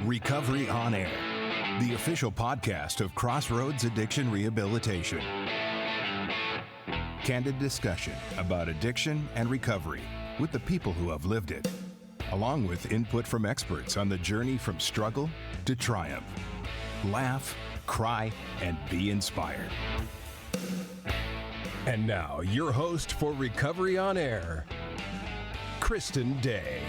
Recovery on Air, the official podcast of Crossroads Addiction Rehabilitation. Candid discussion about addiction and recovery with the people who have lived it, along with input from experts on the journey from struggle to triumph. Laugh, cry, and be inspired. And now, your host for Recovery on Air, Kristen Day.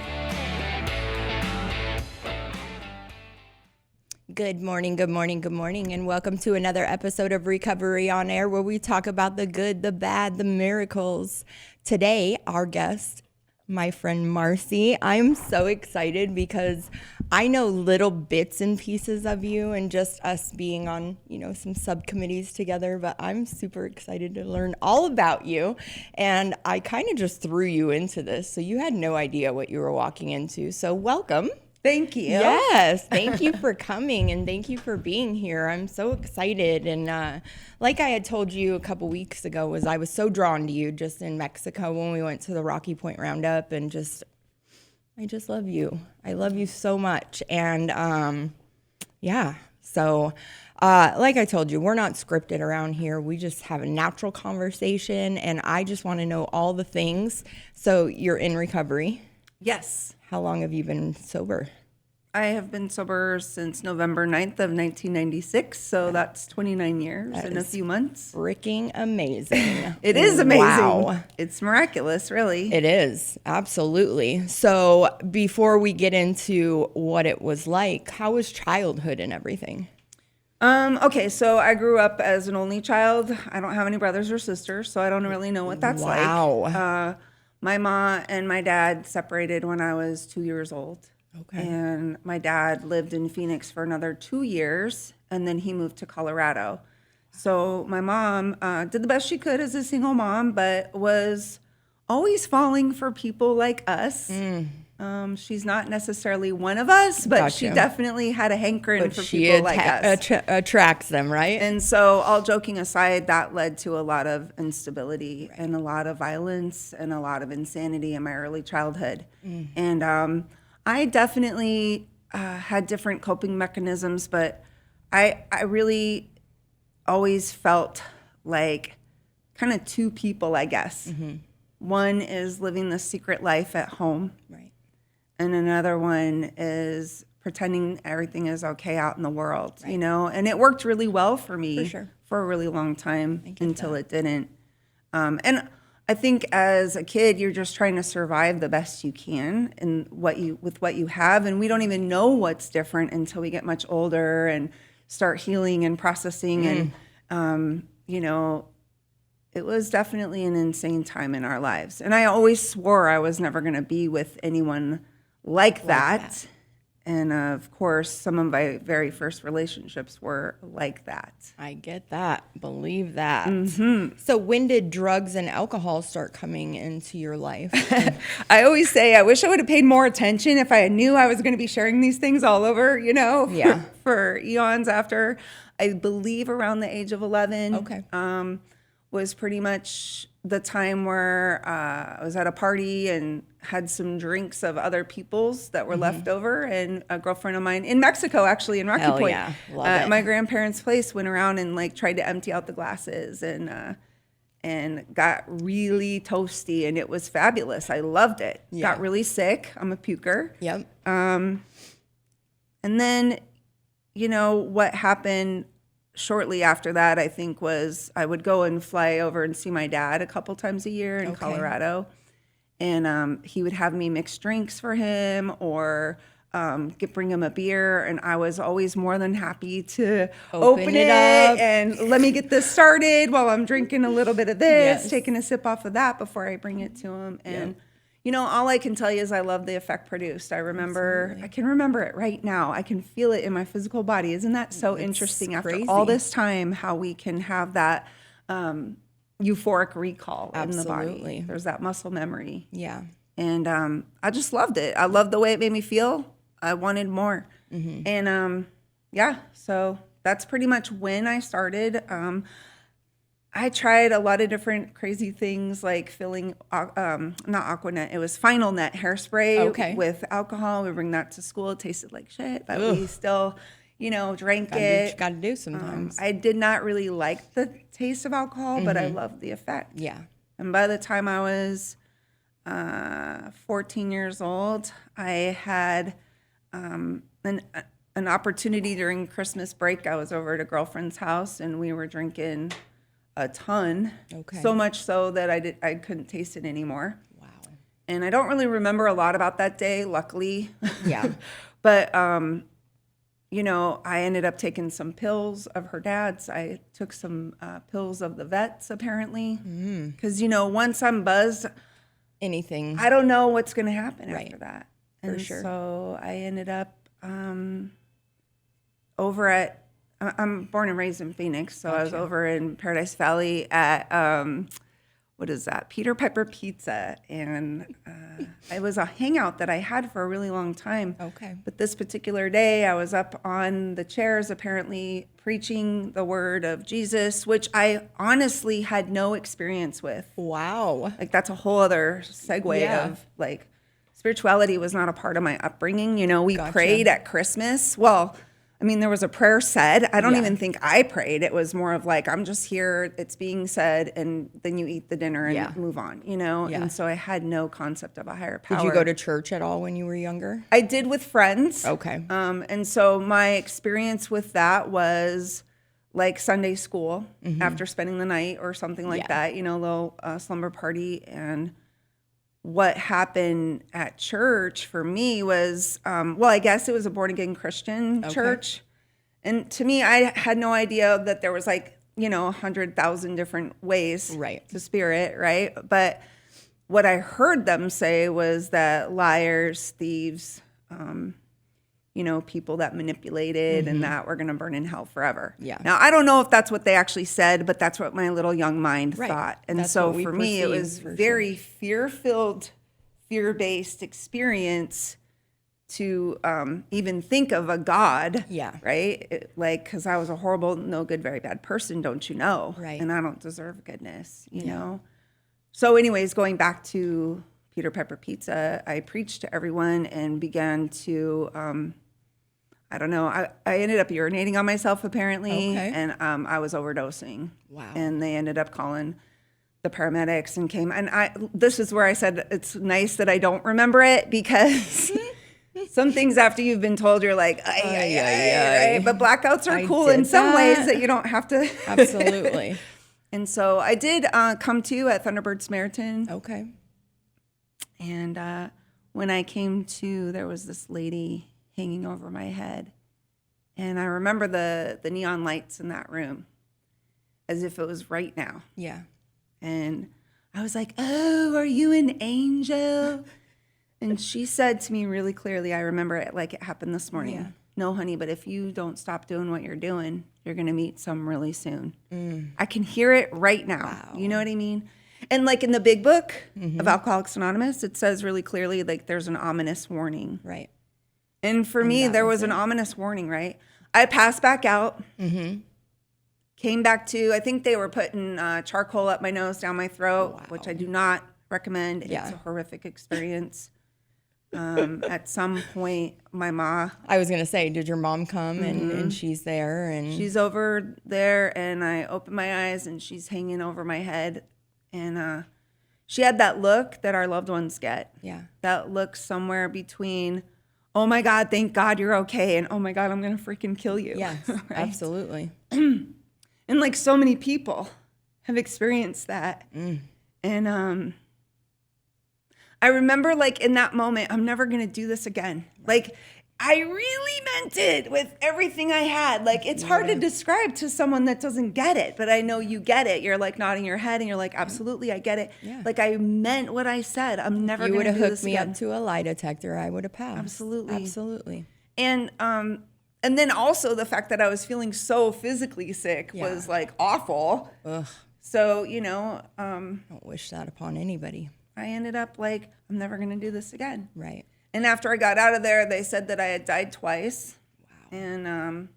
Good morning, and welcome to another episode of Recovery on Air, where we talk about the good, the bad, the miracles. Today, our guest, my friend Marci. I'm so excited because I know little bits and pieces of you and just us being on, some subcommittees together, but I'm super excited to learn all about you. And I kind of just threw you into this, so you had no idea what you were walking into. So welcome. Thank you. Yes, thank you for coming and thank you for being here. I'm so excited. And like I had told you a couple weeks ago, I was so drawn to you just in Mexico when we went to the Rocky Point Roundup, and I just love you. I love you so much. And so like I told you, we're not scripted around here. We just have a natural conversation, and I just want to know all the things. So you're in recovery? Yes. How long have you been sober? I have been sober since November 9th of 1996, so that's 29 years in a few months. Freaking amazing. It is amazing. Wow. It's miraculous, really. It is, absolutely. So before we get into what it was like, how was childhood and everything? Okay, so I grew up as an only child. I don't have any brothers or sisters, so I don't really know what that's like. Wow. My mom and my dad separated when I was 2 years old. Okay. And my dad lived in Phoenix for another 2 years, and then he moved to Colorado. So my mom did the best she could as a single mom, but was always falling for people like us. She's not necessarily one of us, but Gotcha. she definitely had a hankering But for she people like us. attracts them, right? And so, all joking aside, that led to a lot of instability and a lot of violence and a lot of insanity in my early childhood. And I definitely had different coping mechanisms, but I really always felt like kind of two people, I guess. One is living the secret life at home. Right. And another one is pretending everything is okay out in the world, and it worked really well for me for a really long time until it didn't. And I think as a kid, you're just trying to survive the best you can with what you have. And we don't even know what's different until we get much older and start healing and processing. And, it was definitely an insane time in our lives. And I always swore I was never going to be with anyone like that. And of course, some of my very first relationships were like that. I get that. Believe that. So when did drugs and alcohol start coming into your life? I always say I wish I would have paid more attention if I knew I was going to be sharing these things all over, for eons after. I believe around the age of 11. Okay. Was pretty much the time where I was at a party and had some drinks of other people's that were left over, and a girlfriend of mine in Mexico, actually in Rocky Point, Love it. my grandparents' place, went around and tried to empty out the glasses and got really toasty, and it was fabulous. I loved it. Yeah. Got really sick. I'm a puker. Yep. And then, what happened shortly after that, I think, was I would go and fly over and see my dad a couple times a year in Colorado. And he would have me mix drinks for him or bring him a beer. And I was always more than happy to open it up and let me get this started while I'm drinking a little bit of this, taking a sip off of that before I bring it to him. And all I can tell you is I love the effect produced. I can remember it right now. I can feel it in my physical body. Isn't that so interesting crazy. After all this time, how we can have that euphoric recall in the body? There's that muscle memory. Yeah. And I just loved it. I loved the way it made me feel. I wanted more. And so that's pretty much when I started. I tried a lot of different crazy things like filling, not Aquanet, it was Final Net hairspray with alcohol. We bring that to school. It tasted like shit, but we still, drank it. Got to do sometimes. I did not really like the taste of alcohol, but I loved the effect. Yeah. And by the time I was 14 years old, I had an opportunity during Christmas break. I was over at a girlfriend's house, and we were drinking a ton. Okay. So much so that I couldn't taste it anymore. Wow. And I don't really remember a lot about that day, luckily. Yeah. But I ended up taking some pills of her dad's. I took some pills of the vet's, apparently. Because, once I'm buzzed, anything, I don't know what's going to happen after that. For sure. So I ended up over at, I'm born and raised in Phoenix, so I was over in Paradise Valley at, what is that, Peter Piper Pizza, and it was a hangout that I had for a really long time. Okay. But this particular day, I was up on the chairs, apparently preaching the word of Jesus, which I honestly had no experience with. Wow. Like, that's a whole other segue of, like, spirituality was not a part of my upbringing. We prayed at Christmas. Well, I mean, there was a prayer said. I don't even think I prayed. It was more of like, I'm just here, it's being said, and then you eat the dinner and move on, And so I had no concept of a higher power. Did you go to church at all when you were younger? I did with friends. Okay. And so my experience with that was like Sunday school after spending the night or something like that, a little slumber party. And what happened at church for me was, I guess it was a born-again Christian church. And to me, I had no idea that there was 100,000 different ways to spirit, right? But what I heard them say was that liars, thieves, people that manipulated and that were going to burn in hell forever. Yeah. Now, I don't know if that's what they actually said, but that's what my little young mind thought. And that's so for me, it was very fear-filled, fear-based experience to even think of a God. Yeah. Right? Because I was a horrible, no good, very bad person, don't you know? Right. And I don't deserve goodness, you know? So anyways, going back to Peter Pepper Pizza, I preached to everyone and began to, I don't know, I ended up urinating on myself apparently, and I was overdosing. Wow. And they ended up calling the paramedics and came, and this is where I said it's nice that I don't remember it, because some things after you've been told, you're like, right? But blackouts are cool in some ways that you don't have to. Absolutely. And so I did come to at Thunderbird Samaritan. Okay. And when I came to, there was this lady hanging over my head. And I remember the neon lights in that room as if it was right now. Yeah. And I was like, oh, are you an angel? And she said to me really clearly, I remember it like it happened this morning. Yeah. No, honey, but if you don't stop doing what you're doing, you're going to meet some really soon. I can hear it right now. Wow. You know what I mean? And like in the big book of Alcoholics Anonymous, it says really clearly, like there's an ominous warning. Right. And for me, there was an ominous warning, right? I passed back out, came back to, I think they were putting charcoal up my nose, down my throat, which I do not recommend. Yeah. It's a horrific experience. At some point, my mom. I was going to say, did your mom come and she's there? And she's over there, and I open my eyes and she's hanging over my head. And she had that look that our loved ones get. Yeah. That look somewhere between, oh my God, thank God you're okay, and oh my God, I'm going to freaking kill you. Yes, right? Absolutely. And like so many people have experienced that. And I remember like in that moment, I'm never going to do this again. Like I really meant it with everything I had. Like it's hard to describe to someone that doesn't get it, but I know you get it. You're like nodding your head and you're like, absolutely, I get it. Yeah. Like I meant what I said. I'm never going to do this again. You would have hooked me up to a lie detector. I would have passed. Absolutely. Absolutely. And then also the fact that I was feeling so physically sick was like awful. Ugh. So, don't wish that upon anybody. I ended up like, I'm never going to do this again. Right. And after I got out of there, they said that I had died twice. Wow. And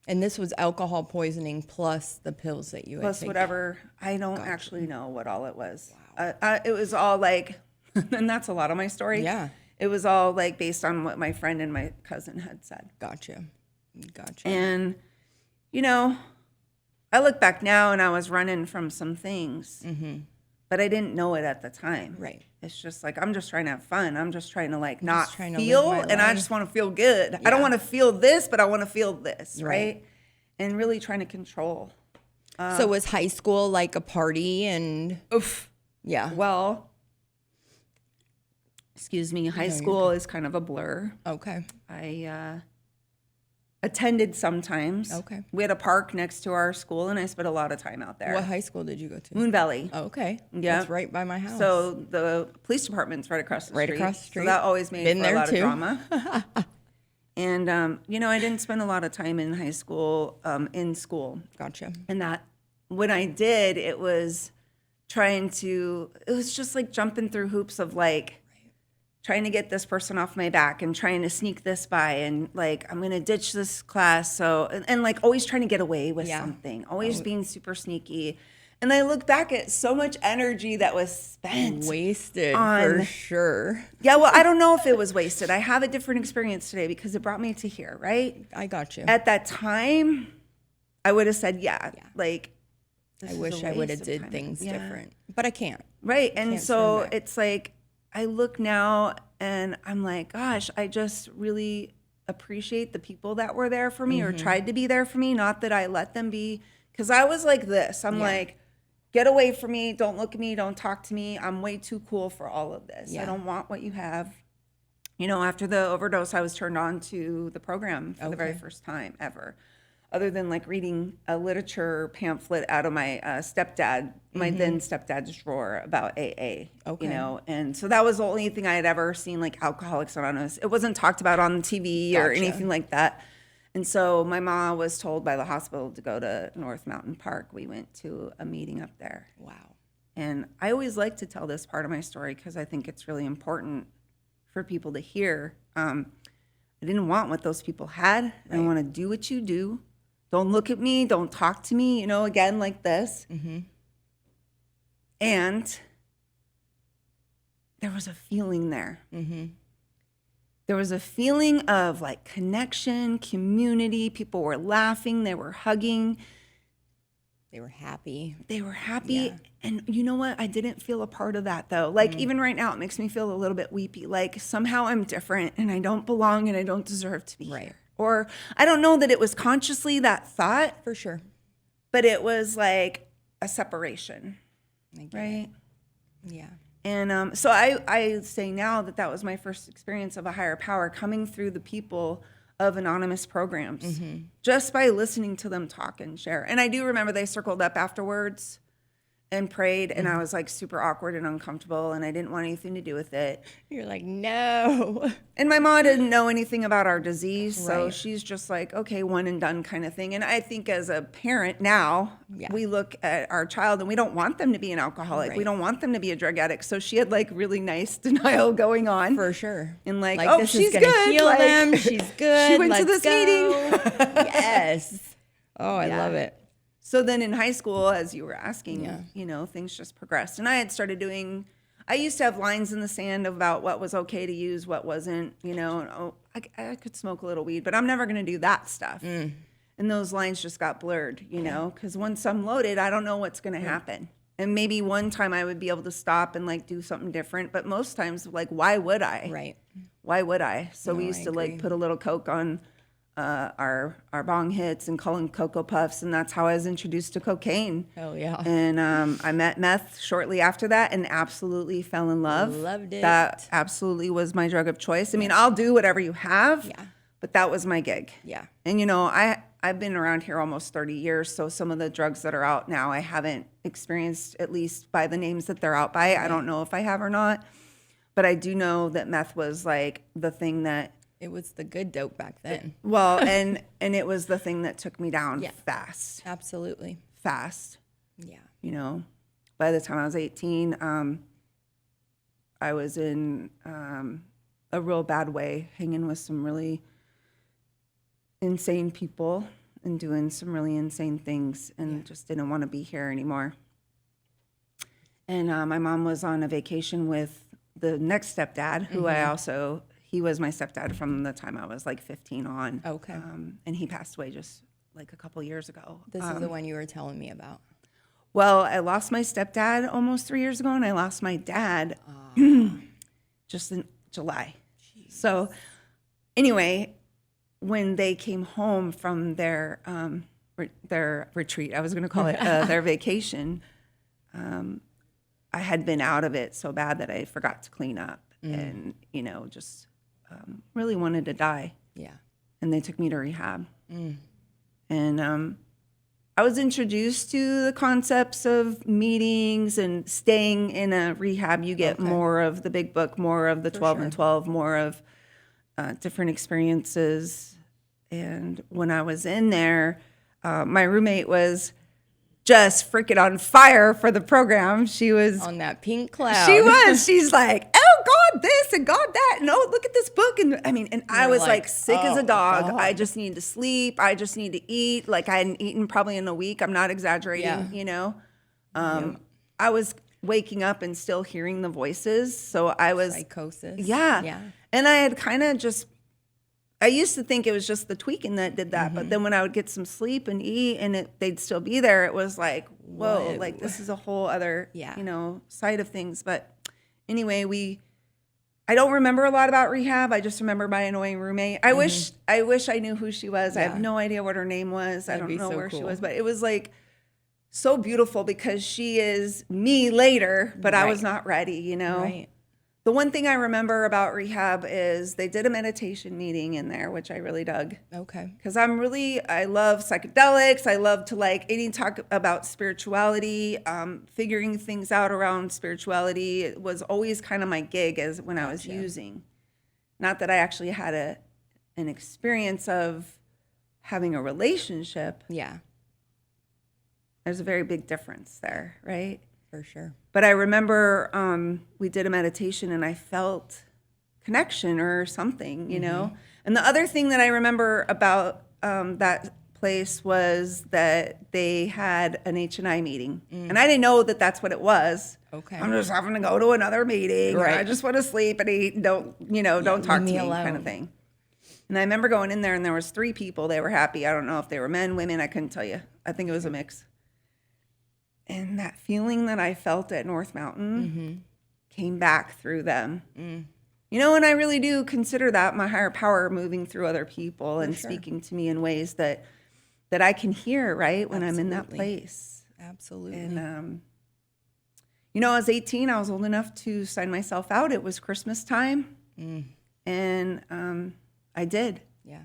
And this was alcohol poisoning plus the pills that you had plus taken. whatever. I don't actually know what all it was. Wow. It was all like, and that's a lot of my story. Yeah. It was all like based on what my friend and my cousin had said. Gotcha. And, you know, I look back now and I was running from some things, but I didn't know it at the time. Right. It's just like, I'm just trying to have fun. I'm just trying to like trying to feel, live my and I life. just want to feel good. I don't want to feel this, but I want to feel this, right? And really trying to control. So was high school like a party and? Oof. Yeah. Well, excuse me, high school is kind of a blur. Okay. I attended sometimes. Okay. We had a park next to our school, and I spent a lot of time out there. What high school did you go to? Moon Valley. Okay. Yeah. That's right by my house. So the police department's right across the street. Right across the street. So that always made Been for there a lot too. of drama. And, you know, I didn't spend a lot of time in high school, in school. Gotcha. And that when I did, it was just like jumping through hoops of like trying to get this person off my back and trying to sneak this by and like, I'm going to ditch this class. So, and like always trying to get away with something, always being super sneaky. And I look back at so much energy that was spent. Wasted for sure. Yeah, well, I don't know if it was wasted. I have a different experience today because it brought me to here, right? I got you. At that time, I would have said, like, I wish I would have did things different, but I can't. Right. And so it's like, I look now and I'm like, gosh, I just really appreciate the people that were there for me or tried to be there for me. Not that I let them be, because I was like this. I'm like, get away from me. Don't look at me. Don't talk to me. I'm way too cool for all of this. I don't want what you have. You know, after the overdose, I was turned on to the program for the very first time ever. Other than like reading a literature pamphlet out of my stepdad, my then stepdad's drawer about AA, you know? And so that was the only thing I had ever seen, like Alcoholics Anonymous. It wasn't talked about on TV or anything like that. And so my mom was told by the hospital to go to North Mountain Park. We went to a meeting up there. Wow. And I always like to tell this part of my story because I think it's really important for people to hear. I didn't want what those people had. I want to do what you do. Don't look at me. Don't talk to me, you know, again, like this. And there was a feeling there. There was a feeling of like connection, community. People were laughing. They were hugging. They were happy. Yeah. And you know what? I didn't feel a part of that though. Like even right now, it makes me feel a little bit weepy. Like somehow I'm different and I don't belong and I don't deserve to be here. Or I don't know that it was consciously that thought. For sure. But it was like a separation. Right? Yeah. And so I say now that was my first experience of a higher power coming through the people of anonymous programs just by listening to them talk and share. And I do remember they circled up afterwards and prayed, and I was like super awkward and uncomfortable, and I didn't want anything to do with it. You're like, no. And my mom didn't know anything about our disease, so she's just like, okay, one and done kind of thing. And I think as a parent now, we look at our child and we don't want them to be an alcoholic. We don't want them to be a drug addict. So she had like really nice denial going on. For sure. And like oh, this she's is gonna good. heal like, them. She's good. She went Let's to this go. meeting. Yes. Oh, I love it. So then in high school, as you were asking, you know, things just progressed. And I had started I used to have lines in the sand about what was okay to use, what wasn't, you know. I could smoke a little weed, but I'm never going to do that stuff. And those lines just got blurred, you know, because once I'm loaded, I don't know what's going to happen. And maybe one time I would be able to stop and like do something different. But most times, like, why would I? Right. Why would I? So No, we used I to agree. like put a little Coke on our bong hits and call them Cocoa Puffs, and that's how I was introduced to cocaine. Oh yeah. And I met meth shortly after that and absolutely fell in love. Loved it. That absolutely was my drug of choice. I mean, I'll do whatever you have, but that was my gig. Yeah. And you know, I've been around here almost 30 years, so some of the drugs that are out now I haven't experienced, at least by the names that they're out by. I don't know if I have or not, but I do know that meth was like the thing that It was the good dope back then. well, and it was the thing that took me down fast. Absolutely. Fast. Yeah. You know, by the time I was 18, I was in a real bad way, hanging with some really insane people. and doing some really insane things and just didn't want to be here anymore. And my mom was on a vacation with the next stepdad, who he was my stepdad from the time I was like 15 on. Okay. And he passed away just like a couple years ago. This is the one you were telling me about. Well, I lost my stepdad almost 3 years ago, and I lost my dad just in July. Jeez. So anyway, when they came home from their retreat, I was going to call it their vacation, I had been out of it so bad that I forgot to clean up and, just really wanted to die. Yeah. And they took me to rehab. And I was introduced to the concepts of meetings and staying in a rehab. You get more of the big book, more of the 12 and 12, more of different experiences. And when I was in there, my roommate was just freaking on fire for the program. She was on that pink cloud. She was. She's like, oh, God, this and God, that. And oh, look at this book. And I was like sick as a dog. God. I just need to sleep. I just need to eat. Like I hadn't eaten probably in a week. I'm not exaggerating, I was waking up and still hearing the voices. So I was psychosis. Yeah. And I had kind of I used to think it was just the tweaking that did that, but then when I would get some sleep and eat and they'd still be there, it was like, whoa, like this is a whole other, side of things. But anyway, I don't remember a lot about rehab. I just remember my annoying roommate. I wish I knew who she was. I have no idea what her name was. I don't know where she was, but it was like so beautiful because she is me later, but I was not ready, Right. The one thing I remember about rehab is they did a meditation meeting in there, which I really dug. Okay. Because I love psychedelics. I love to any talk about spirituality, figuring things out around spirituality. It was always kind of my gig as when I was using. Not that I actually had an experience of having a relationship. Yeah. There's a very big difference there, right? For sure. But I remember we did a meditation and I felt connection or something, And the other thing that I remember about that place was that they had an H&I meeting. And I didn't know that that's what it was. Okay. I'm just having to go to another meeting. Right. I just want to sleep and eat. Don't talk to me kind of thing. And I remember going in there and there was 3 people. They were happy. I don't know if they were men, women. I couldn't tell you. I think it was a mix. And that feeling that I felt at North Mountain came back through them. And I really do consider that my higher power moving through other people and speaking to me in ways that I can hear, right, when I'm in that place. Absolutely. And, I was 18. I was old enough to sign myself out. It was Christmas time. And I did. Yeah.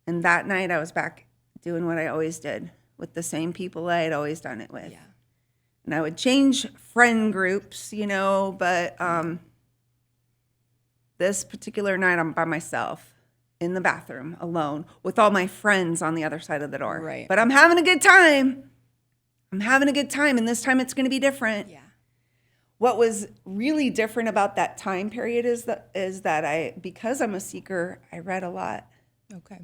And that night I was back doing what I always did with the same people I had always done it with. Yeah. And I would change friend groups, but this particular night I'm by myself in the bathroom alone with all my friends on the other side of the door. Right. But I'm having a good time. And this time it's going to be different. Yeah. What was really different about that time period is that because I'm a seeker, I read a lot. Okay.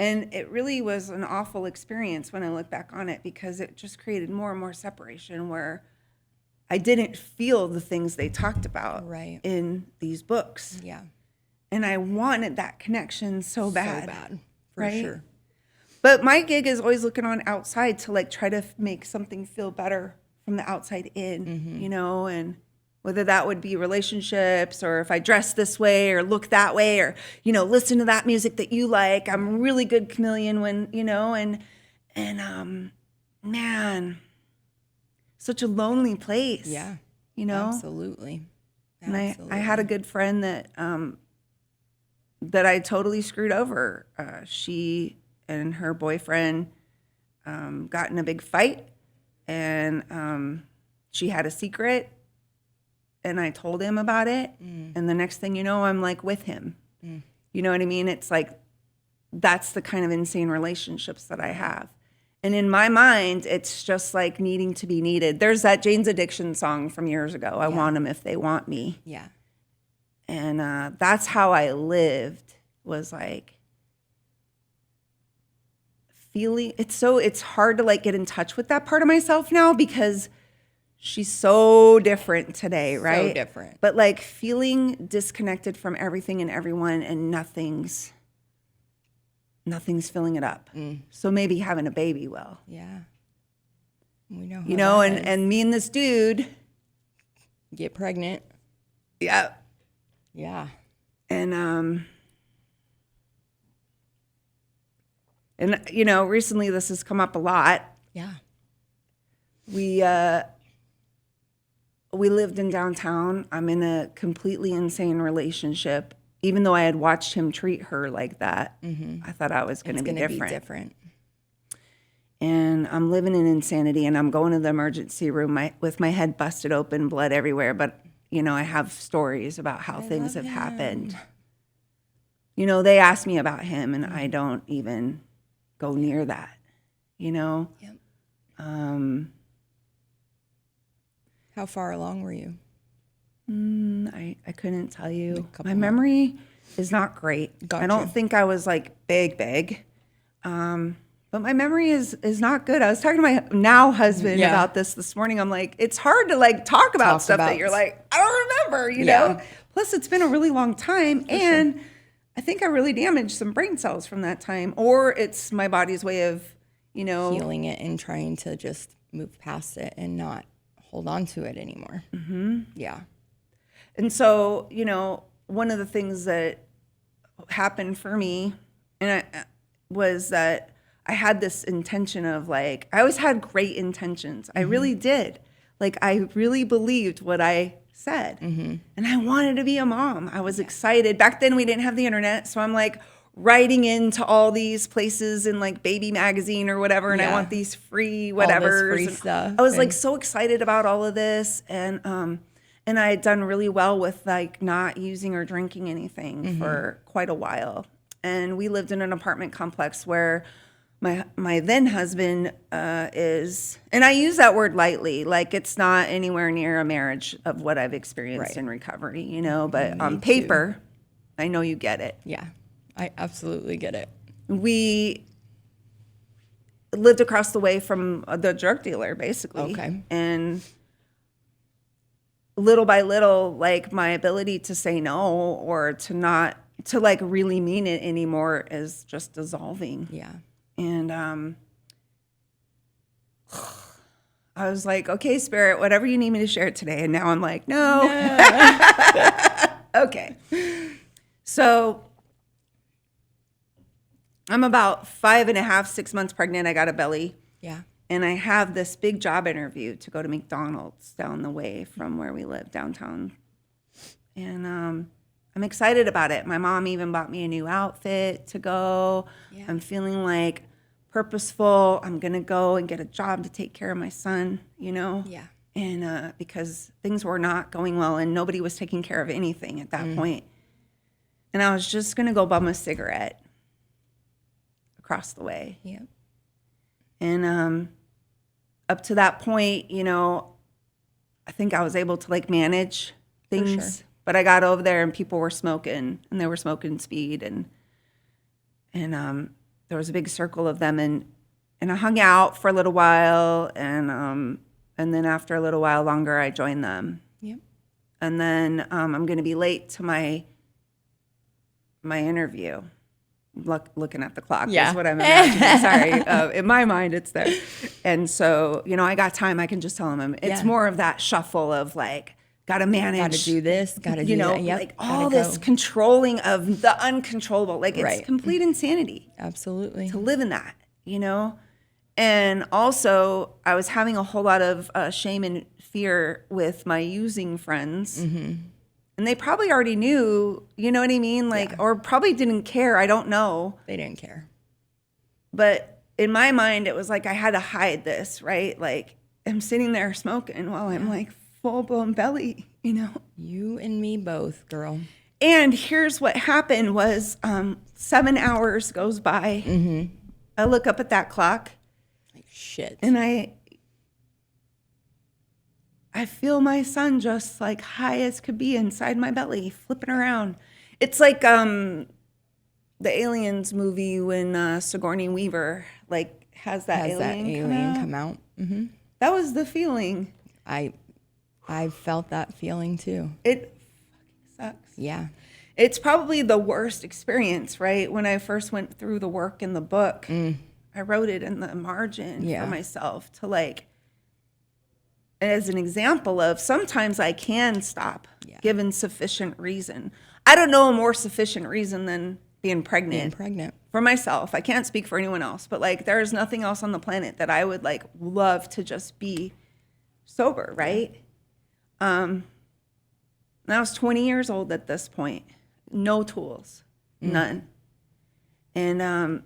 And it really was an awful experience when I look back on it because it just created more and more separation where I didn't feel the things they talked about in these books. Yeah. And I wanted that connection so bad. So bad, for sure. But my gig is always looking on outside to try to make something feel better from the outside in, and whether that would be relationships or if I dress this way or look that way or, listen to that music that you like. I'm a really good chameleon when, man, such a lonely place. Yeah. Absolutely. And Absolutely. I had a good friend that I totally screwed over. She and her boyfriend got in a big fight and she had a secret. And I told him about it. And the next thing you know, I'm with him. You know what I mean? It's that's the kind of insane relationships that I have. And in my mind, it's just needing to be needed. There's that Jane's Addiction song from years ago. I want them if they want me. Yeah. And that's how I lived was feeling, it's hard to like get in touch with that part of myself now because she's so different today, right? So different. But like feeling disconnected from everything and everyone, and nothing's filling it up. So maybe having a baby will. Yeah. We know how You know, that is. and me and this dude Get pregnant. Yeah. Yeah. And you know, recently this has come up a lot. Yeah. We lived in downtown. I'm in a completely insane relationship. Even though I had watched him treat her like that, I thought I was going to be different. And I'm living in insanity, and I'm going to the emergency room with my head busted open, blood everywhere. But, you know, I have stories about how things have happened. You know, they ask me about him, and I don't even go near that, you know? Yep. How far along were you? I couldn't tell you. My memory is not great. Gotcha. I don't think I was like big. But my memory is not good. I was talking to my now husband about this morning. I'm like, it's hard to like talk about stuff that you're like, I don't remember, you know? Plus it's been a really long time. And I think I really damaged some brain cells from that time. Or it's my body's way of, you know, healing it and trying to just move past it and not hold on to it anymore. Yeah. And so, you know, one of the things that happened for me was that I had this intention of like, I always had great intentions. I really did. Like, I really believed what I said. And I wanted to be a mom. I was excited. Back then we didn't have the internet. So I'm like writing into all these places in like Baby Magazine or whatever. And I want these free whatever. Free stuff. I was like so excited about all of this. And I had done really well with like not using or drinking anything for quite a while. And we lived in an apartment complex where my then husband is, and I use that word lightly, like it's not anywhere near a marriage of what I've experienced in recovery, you know, but on paper, I know you get it. Yeah, I absolutely get it. We lived across the way from the drug dealer, basically. Okay. And little by little, like my ability to say no or to not, to like really mean it anymore is just dissolving. Yeah. And I was like, okay, Spirit, whatever you need me to share today. And now I'm like, no. Okay. So I'm about 5.5, 6 months pregnant. I got a belly. Yeah. And I have this big job interview to go to McDonald's down the way from where we live downtown. And I'm excited about it. My mom even bought me a new outfit to go. Yeah. I'm feeling like purposeful. I'm going to go and get a job to take care of my son, you know? Yeah. And because things were not going well and nobody was taking care of anything at that point. And I was just going to go bum a cigarette across the way. Yep. And up to that point, you know, I think I was able to like manage things. Sure. But I got over there and people were smoking, and they were smoking speed, and there was a big circle of them, and I hung out for a little while, and then after a little while longer, I joined them. Yep. And then I'm going to be late to my interview. Looking at the clock is what I'm imagining. Sorry, in my mind it's there, and so you know I got time. I can just tell them it's more of that shuffle of like. Got to manage. Got to do this. Got to do that. Yep. Like all this controlling of the uncontrollable. Like it's complete insanity. Absolutely. To live in that, you know? And also, I was having a whole lot of shame and fear with my using friends. And they probably already knew, you know what I mean? Like, or probably didn't care. I don't know. They didn't care. But in my mind, it was like I had to hide this, right? Like I'm sitting there smoking while I'm like, full-blown belly, you know? You and me both, girl. And here's what happened was 7 hours goes by. I look up at that clock. Like, shit. And I feel my son just like high as could be inside my belly, flipping around. It's like the Aliens movie when Sigourney Weaver like has that alien come out. Mm-hmm. That was the feeling. I felt that feeling too. It fucking sucks. Yeah. It's probably the worst experience, right? When I first went through the work in the book, I wrote it in the margin for myself to like, as an example of sometimes I can stop given sufficient reason. I don't know a more sufficient reason than being pregnant. For myself. I can't speak for anyone else, but like there's nothing else on the planet that I would like love to just be sober, right? I was 20 years old at this point. No tools, none. And I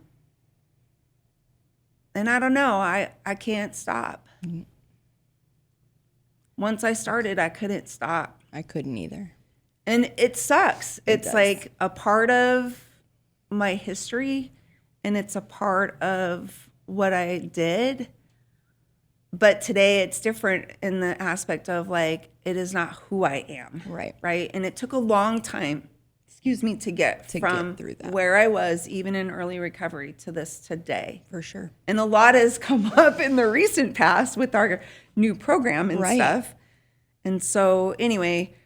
don't know, I can't stop. Once I started, I couldn't stop. I couldn't either. And it sucks. It's like a part of my history and it's a part of what I did. But today it's different in the aspect of like, it is not who I am. Right. Right. And it took a long time, to get from through that. Where I was, even in early recovery, to this today. For sure. And a lot has come up in the recent past with our new program and stuff. And so anyway,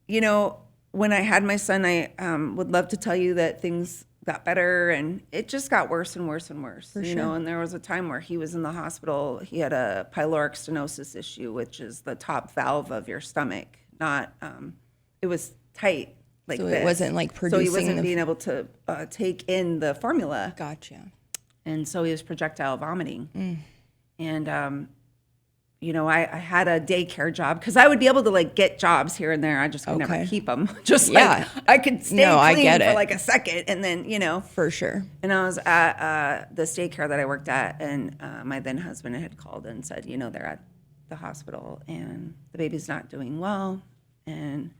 you know, when I had my son, I would love to tell you that things got better, and it just got worse and worse and worse. You know, and there was a time where he was in the hospital. He had a pyloric stenosis issue, which is the top valve of your stomach. Not, it was tight like so this. It wasn't like producing. So he wasn't being able to take in the formula. Gotcha. And so he was projectile vomiting. And, you know, I had a daycare job because I would be able to like get jobs here and there. I just could never keep them. Just like I could stay clean for like a second and then, you know. For sure. And I was at this daycare that I worked at, and my then husband had called and said, you know, they're at the hospital and the baby's not doing well. And,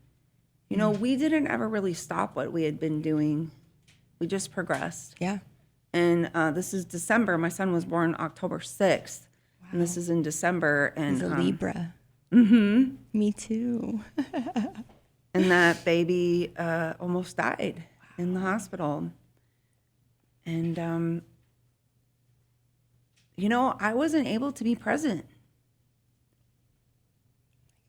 you know, we didn't ever really stop what we had been doing. We just progressed. Yeah. And this is December. My son was born October 6th. Wow. And this is in December. And he's a Libra. Me too. And that baby almost died in the hospital. And, you know, I wasn't able to be present.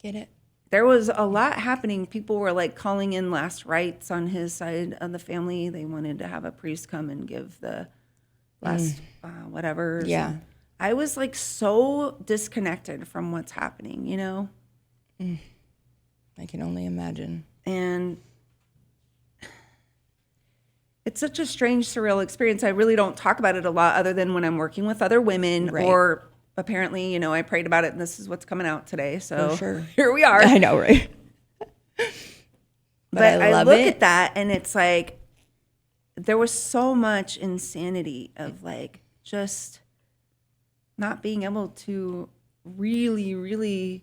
Get it? There was a lot happening. People were like calling in last rites on his side of the family. They wanted to have a priest come and give the last whatever. Yeah. And I was like so disconnected from what's happening, you know? I can only imagine. And it's such a strange, surreal experience. I really don't talk about it a lot other than when I'm working with other women or apparently, you know, I prayed about it and this is what's coming out today. So here we are. I know, right? but I look at that and it's like, there was so much insanity of like, just not being able to really, really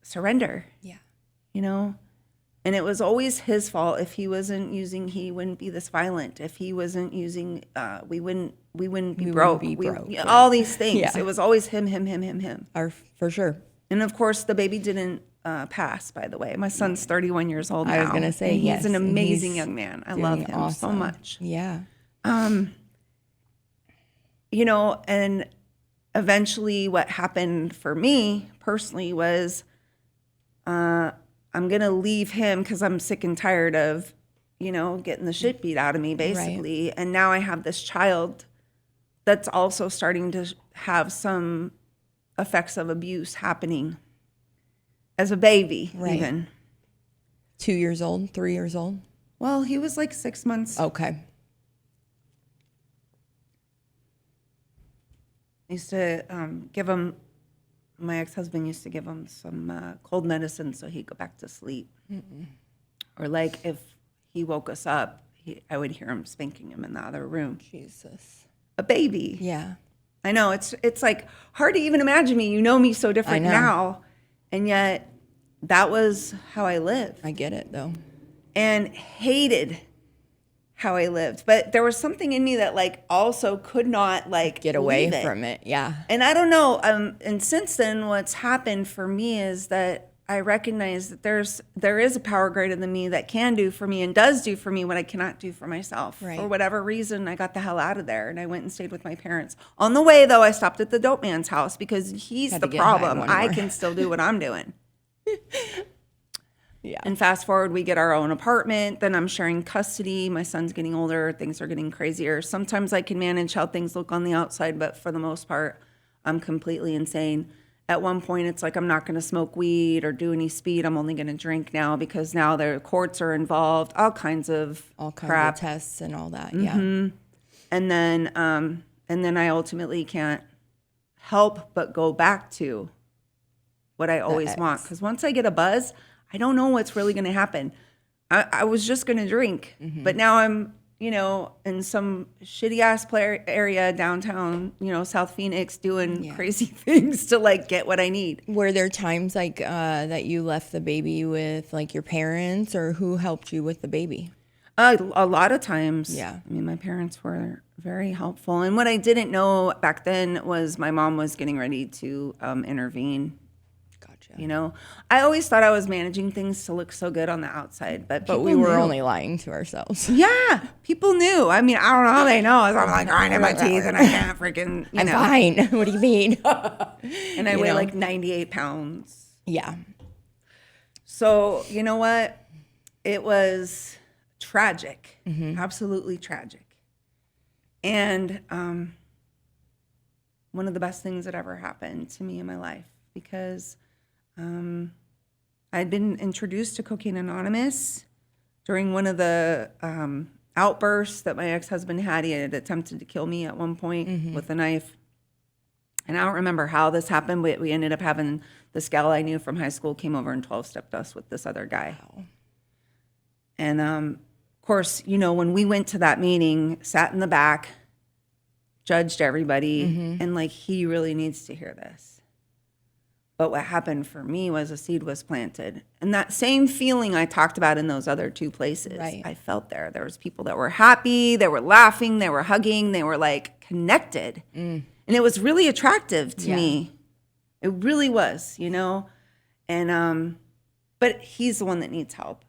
surrender. Yeah. You know? And it was always his fault. If he wasn't using, he wouldn't be this violent. If he wasn't using, we wouldn't be broke. All these things. Yeah. It was always him. For sure. And of course, the baby didn't pass, by the way. My son's 31 years old now. I was going to say, he's an amazing young man. I love him so much. Yeah. You know, and eventually what happened for me personally was I'm going to leave him because I'm sick and tired of, you know, getting the shit beat out of me, basically. Right. And now I have this child that's also starting to have some effects of abuse happening as a baby, even. 2 years old, 3 years old? Well, he was like 6 months. Okay. I used to give him, my ex-husband used to give him some cold medicine so he'd go back to sleep. Or like if he woke us up, I would hear him spanking him in the other room. Jesus. A baby. Yeah. I know, it's like hard to even imagine me. You know me so different now. And yet that was how I lived. I get it though. And hated how I lived. But there was something in me that like also could not like get away from it. Yeah. And I don't know. And since then what's happened for me is that I recognize that there is a power greater than me that can do for me and does do for me what I cannot do for myself. Right. For whatever reason, I got the hell out of there and I went and stayed with my parents. On the way, though, I stopped at the dope man's house because he's the problem. I can still do what I'm doing. Yeah. And fast forward, we get our own apartment. Then I'm sharing custody. My son's getting older. Things are getting crazier. Sometimes I can manage how things look on the outside, but for the most part, I'm completely insane. At one point, it's like I'm not going to smoke weed or do any speed. I'm only going to drink now because now the courts are involved. All kinds of crap. Of tests and all that. Mm-hmm. Yeah. And then I ultimately can't help but go back to what I always want. Because once I get a buzz, I don't know what's really going to happen. I was just going to drink, but now I'm, in some shitty ass area downtown, South Phoenix, doing crazy things to like get what I need. Were there times like that you left the baby with like your parents, or who helped you with the baby? A lot of times. Yeah. I mean, my parents were very helpful. And what I didn't know back then was my mom was getting ready to Gotcha. intervene. I always thought I was managing things to look so good on the outside, but we were only lying to ourselves. Yeah, people knew. I mean, I don't know how they know. I'm like grinding my teeth and I can't freaking, I'm fine. What do you mean? And I weigh like 98 pounds. Yeah. So, you know what? It was tragic, absolutely tragic. And one of the best things that ever happened to me in my life, because I'd been introduced to Cocaine Anonymous during one of the outbursts that my ex-husband had. He had attempted to kill me at one point with a knife. And I don't remember how this happened, but we ended up having this gal I knew from high school came over and 12-stepped us with this other guy. Wow. And of course, when we went to that meeting, sat in the back, judged everybody, and like, he really needs to hear this. But what happened for me was a seed was planted. And that same feeling I talked about in those other two places, I felt there. There was people that were happy, they were laughing, they were hugging, they were like connected. And it was really attractive to me. It really was, And but he's the one that needs help.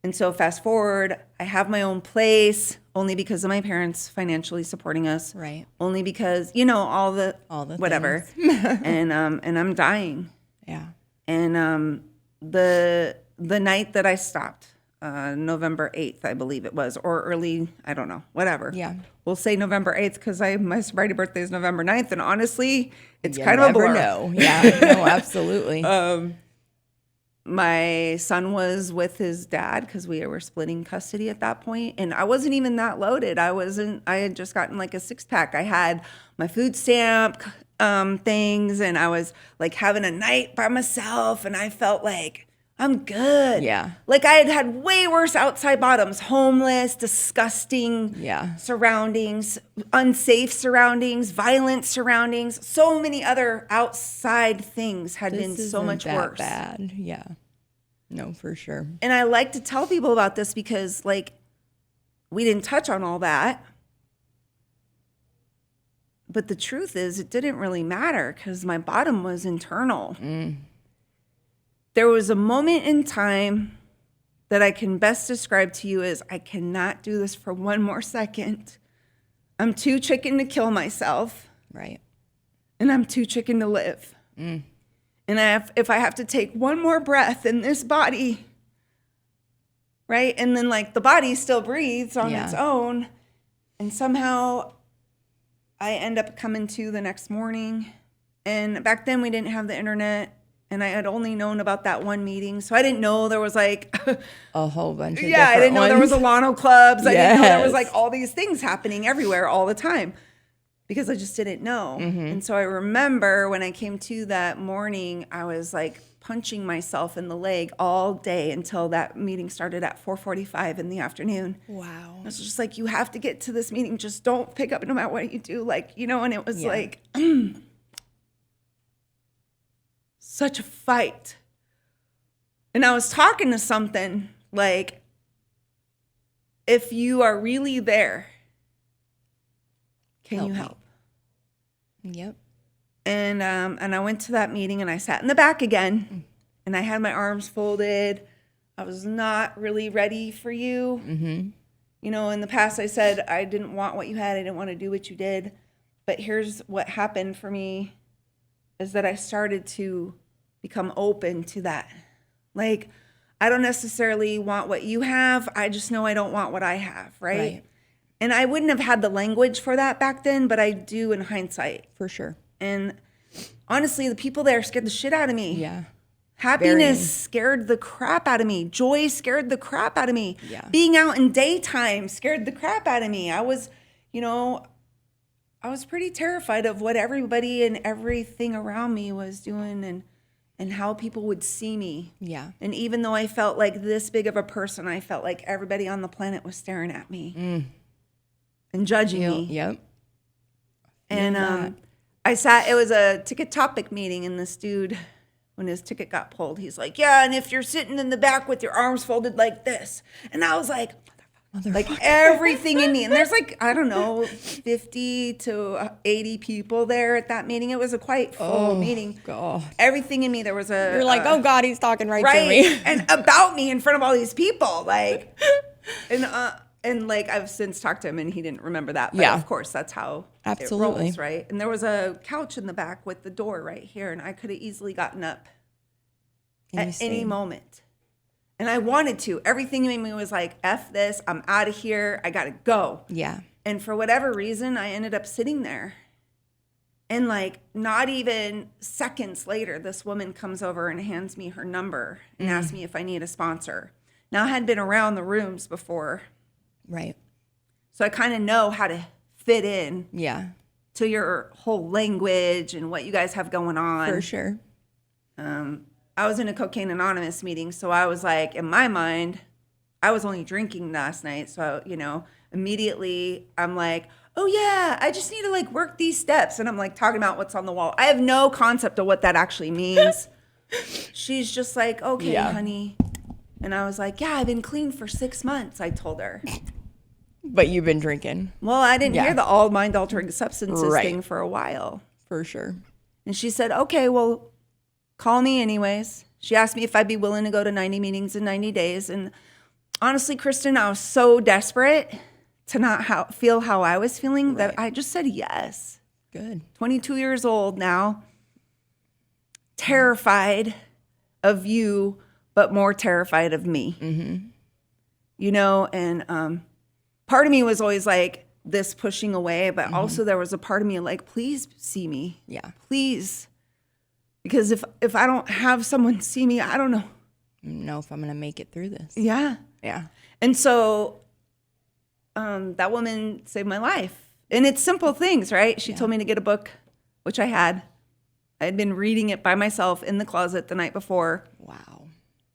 And so fast forward, I have my own place only because of my parents financially supporting us. Right. Only because, all the whatever. and I'm dying. Yeah. And the night that I stopped, November 8th, I believe it was, or early, I don't know, whatever. Yeah. We'll say November 8th because my sobriety birthday is November 9th. And honestly, it's kind of a blur. No. Yeah, no, absolutely. My son was with his dad because we were splitting custody at that point, and I wasn't even that loaded. I had just gotten like a 6-pack. I had my food stamp things, and I was like having a night by myself, and I felt like I'm good. Yeah. Like I had way worse outside bottoms, homeless, disgusting surroundings, unsafe surroundings, violent surroundings. So many other outside things had been so much worse. Bad. Yeah. No, for sure. And I like to tell people about this because like we didn't touch on all that. But the truth is it didn't really matter because my bottom was internal. There was a moment in time that I can best describe to you as I cannot do this for one more second. I'm too chicken to kill myself. Right. And I'm too chicken to live. And if I have to take one more breath in this body, right? And then like the body still breathes on its own. And somehow I end up coming to the next morning. And back then we didn't have the internet. And I had only known about that one meeting. So I didn't know there was like a whole bunch of I didn't know there was Alano clubs. I didn't know there was like all these things happening everywhere all the time because I just didn't know. And so I remember when I came to that morning, I was like punching myself in the leg all day until that meeting started at 4:45 in the afternoon. Wow. I was just like, you have to get to this meeting. Just don't pick up no matter what you do. Like, and it was like... such a fight. And I was talking to something like, if you are really there, can you help? Yep. And I went to that meeting and I sat in the back again and I had my arms folded. I was not really ready for you. Mm-hmm. You know, in the past I said I didn't want what you had. I didn't want to do what you did. But here's what happened for me is that I started to become open to that. Like, I don't necessarily want what you have. I just know I don't want what I have, right? And I wouldn't have had the language for that back then, but I do in hindsight. For sure. And honestly, the people there scared the shit out of me. Yeah. Happiness scared the crap out of me. Joy scared the crap out of me. Yeah. Being out in daytime scared the crap out of me. I was, you know, I was pretty terrified of what everybody and everything around me was doing and how people would see me. Yeah. And even though I felt like this big of a person, I felt like everybody on the planet was staring at me and judging me. Yep. And I sat, it was a ticket topic meeting, and this dude, when his ticket got pulled, he's like, yeah, and if you're sitting in the back with your arms folded like this. And I was like, like everything in me. And there's like, I don't know, 50 to 80 people there at that meeting. It was a quite full meeting. God. Everything in me, there was a... You're like, oh God, he's talking right to me. And about me in front of all these people. Like, and like I've since talked to him and he didn't remember that. But of course, that's how it rolls, right? And there was a couch in the back with the door right here. And I could have easily gotten up at any moment. And I wanted to. Everything in me was like, F this, I'm out of here, I gotta go. Yeah. And for whatever reason, I ended up sitting there. And like, not even seconds later, this woman comes over and hands me her number and asks me if I need a sponsor. Now, I had been around the rooms before. Right. So I kind of know how to fit in to your whole language and what you guys have going on. For sure. I was in a Cocaine Anonymous meeting, so I was like, in my mind, I was only drinking last night. So, you know, immediately I'm like, oh yeah, I just need to like work these steps. And I'm like talking about what's on the wall. I have no concept of what that actually means. She's just like, okay, honey. And I was like, yeah, I've been clean for 6 months, I told her. But you've been drinking. Well, I didn't hear the all mind altering substances thing for a while. For sure. And she said, okay, well, call me anyways. She asked me if I'd be willing to go to 90 meetings in 90 days. And honestly, Kristen, I was so desperate to not feel how I was feeling that I just said yes. Good. 22 years old now, terrified of you, but more terrified of me. Mm-hmm. You know, and part of me was always like this pushing away, but also there was a part of me like, please see me. Yeah. Please. Because if I don't have someone see me, I don't know if I'm going to make it through this. Yeah. Yeah. And so that woman saved my life. And it's simple things, right? She told me to get a book, which I had. I had been reading it by myself in the closet the night before. Wow.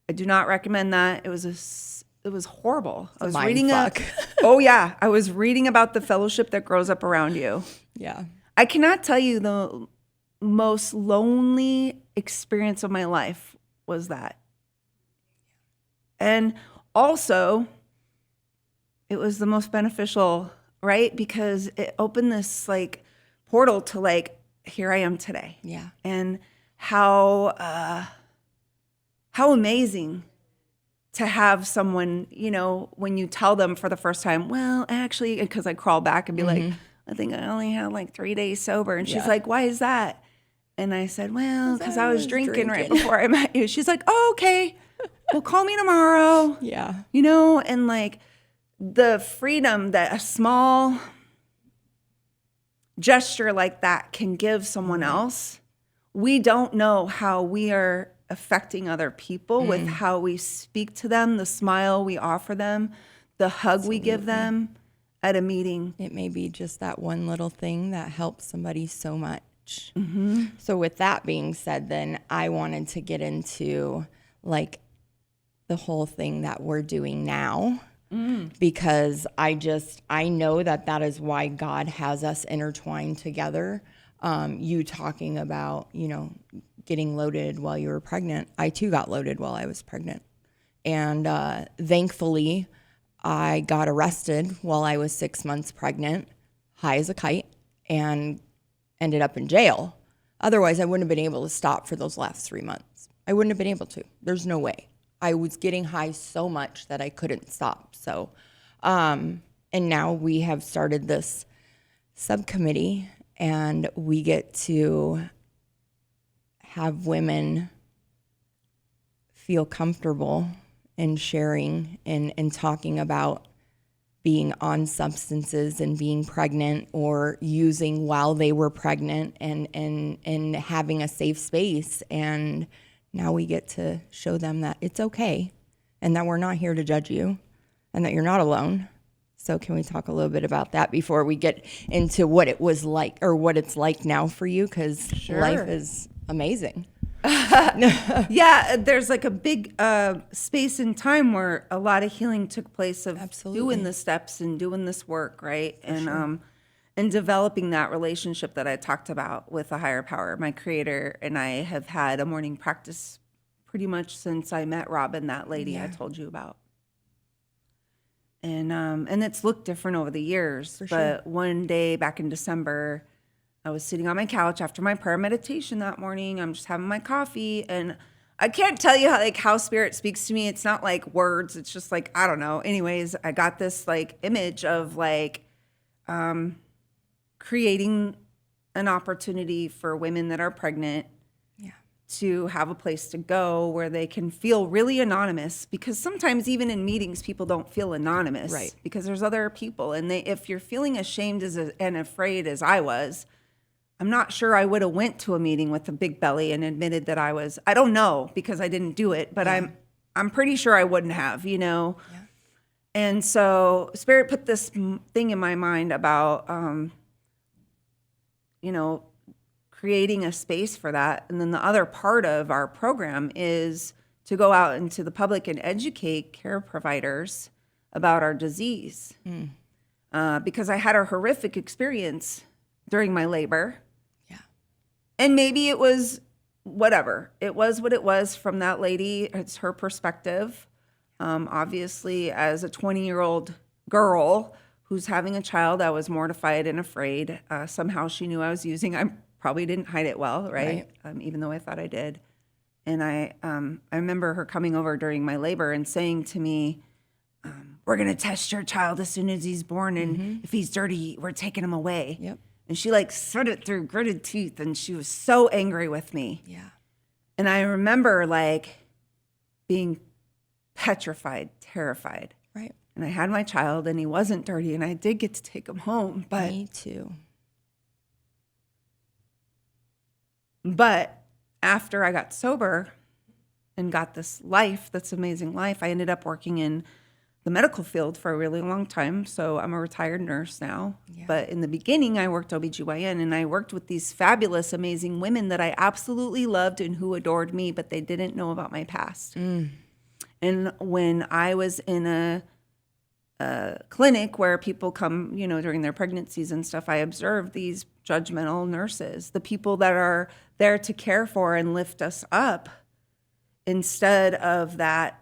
I do not recommend that. It was horrible. I was reading I was reading about the fellowship that grows up around you. Yeah. I cannot tell you the most lonely experience of my life was that. And also, it was the most beneficial, right? Because it opened this like portal to like, here I am today. Yeah. And how amazing to have someone, you know, when you tell them for the first time, well, actually, because I crawl back and be like, I think I only had like 3 days sober. And she's like, why is that? And I said, well, because I was drinking right before I met you. She's like, oh, okay. Well, call me tomorrow. Yeah. You know, and like the freedom that a small gesture like that can give someone else. We don't know how we are affecting other people with how we speak to them, the smile we offer them, the hug we give them at a meeting. It may be just that one little thing that helps somebody so much. Mm-hmm. So with that being said, then I wanted to get into like the whole thing that we're doing now, because I know that is why God has us intertwined together. You talking about, you know, getting loaded while you were pregnant. I too got loaded while I was pregnant. And thankfully, I got arrested while I was 6 months pregnant, high as a kite, and ended up in jail. Otherwise, I wouldn't have been able to stop for those last 3 months. I wouldn't have been able to. There's no way. I was getting high so much that I couldn't stop. So, and now we have started this subcommittee, and we get to have women feel comfortable in sharing and talking about being on substances and being pregnant or using while they were pregnant, and having a safe space. And now we get to show them that it's okay and that we're not here to judge you and that you're not alone. So can we talk a little bit about that before we get into what it was like or what it's like now for you? Because life is amazing. Yeah, there's like a big space in time where a lot of healing took place of doing the steps and doing this work, right? And developing that relationship that I talked about with a higher power. My creator and I have had a morning practice pretty much since I met Robin, that lady I told you about. And it's looked different over the years. But one day back in December, I was sitting on my couch after my prayer meditation that morning. I'm just having my coffee, and I can't tell you how spirit speaks to me. It's not like words. It's just like, I don't know. Anyways, I got this like image of like creating an opportunity for women that are pregnant to have a place to go where they can feel really anonymous, because sometimes even in meetings, people don't feel anonymous, right? Because there's other people, and if you're feeling ashamed and afraid as I was, I'm not sure I would have went to a meeting with a big belly and admitted that I was. I don't know, because I didn't do it, but I'm pretty sure I wouldn't have, Yeah. And so Spirit put this thing in my mind about, creating a space for that. And then the other part of our program is to go out into the public and educate care providers about our disease. Because I had a horrific experience during my labor. And maybe it was whatever. It was what it was from that lady. It's her perspective. Obviously, as a 20-year-old girl who's having a child, I was mortified and afraid. Somehow she knew I was using. I probably didn't hide it well, right? Even though I thought I did. And I remember her coming over during my labor and saying to me, we're going to test your child as soon as he's born. And if he's dirty, we're taking him away. Yep. And she like said it through gritted teeth, and she was so angry with me. Yeah. And I remember like being petrified, terrified. Right. And I had my child, and he wasn't dirty, and I did get to take him home. But me too. But after I got sober and got this life, this amazing life, I ended up working in the medical field for a really long time. So I'm a retired nurse now. Yeah. But in the beginning, I worked OBGYN, and I worked with these fabulous, amazing women that I absolutely loved and who adored me, but they didn't know about my past. And when I was in a clinic where people come, during their pregnancies and stuff, I observed these judgmental nurses, the people that are there to care for and lift us up. Instead of that,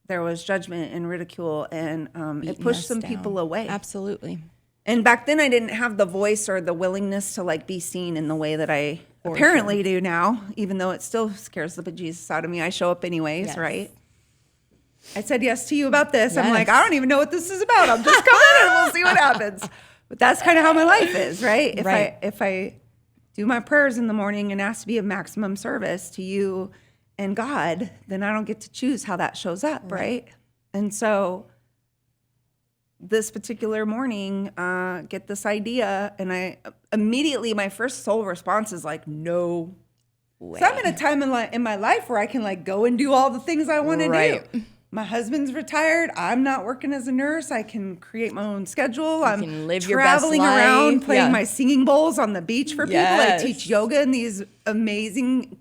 there was judgment and ridicule, and it pushed some people away. Absolutely. And back then I didn't have the voice or the willingness to like be seen in the way that I apparently do now, even though it still scares the bejesus out of me. I show up anyways, right? I said yes to you about this. I'm like, I don't even know what this is about. I'm just coming in and we'll see what happens. But that's kind of how my life is, right? If I do my prayers in the morning and ask to be of maximum service to you and God, then I don't get to choose how that shows up, right? And so this particular morning, get this idea, and I immediately, my first soul response is like, no way. So I'm in a time in my life where I can like go and do all the things I want to do. My husband's retired. I'm not working as a nurse. I can create my own schedule. I'm traveling around playing my singing bowls on the beach for people. I teach yoga in these amazing,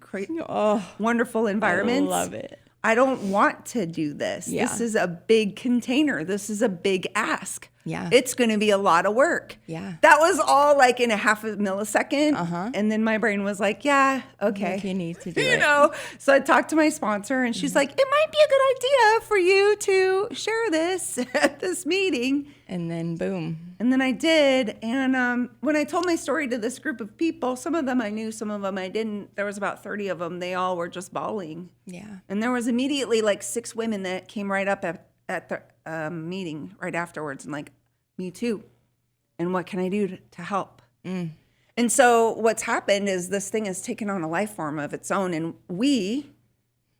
wonderful environments. I love it. I don't want to do this. This is a big container. This is a big ask. Yeah. It's going to be a lot of work. Yeah. That was all like in a half a millisecond. And then my brain was like, yeah, okay. Like you need to do you it. know, so I talked to my sponsor and she's like, it might be a good idea for you to share this at this meeting. And then boom. And then I did. And when I told my story to this group of people, some of them I knew, some of them I didn't. There was about 30 of them. They all were just bawling. Yeah. And there was immediately like 6 women that came right up at the meeting right afterwards and like, me too. And what can I do to help? And so what's happened is this thing has taken on a life form of its own. And we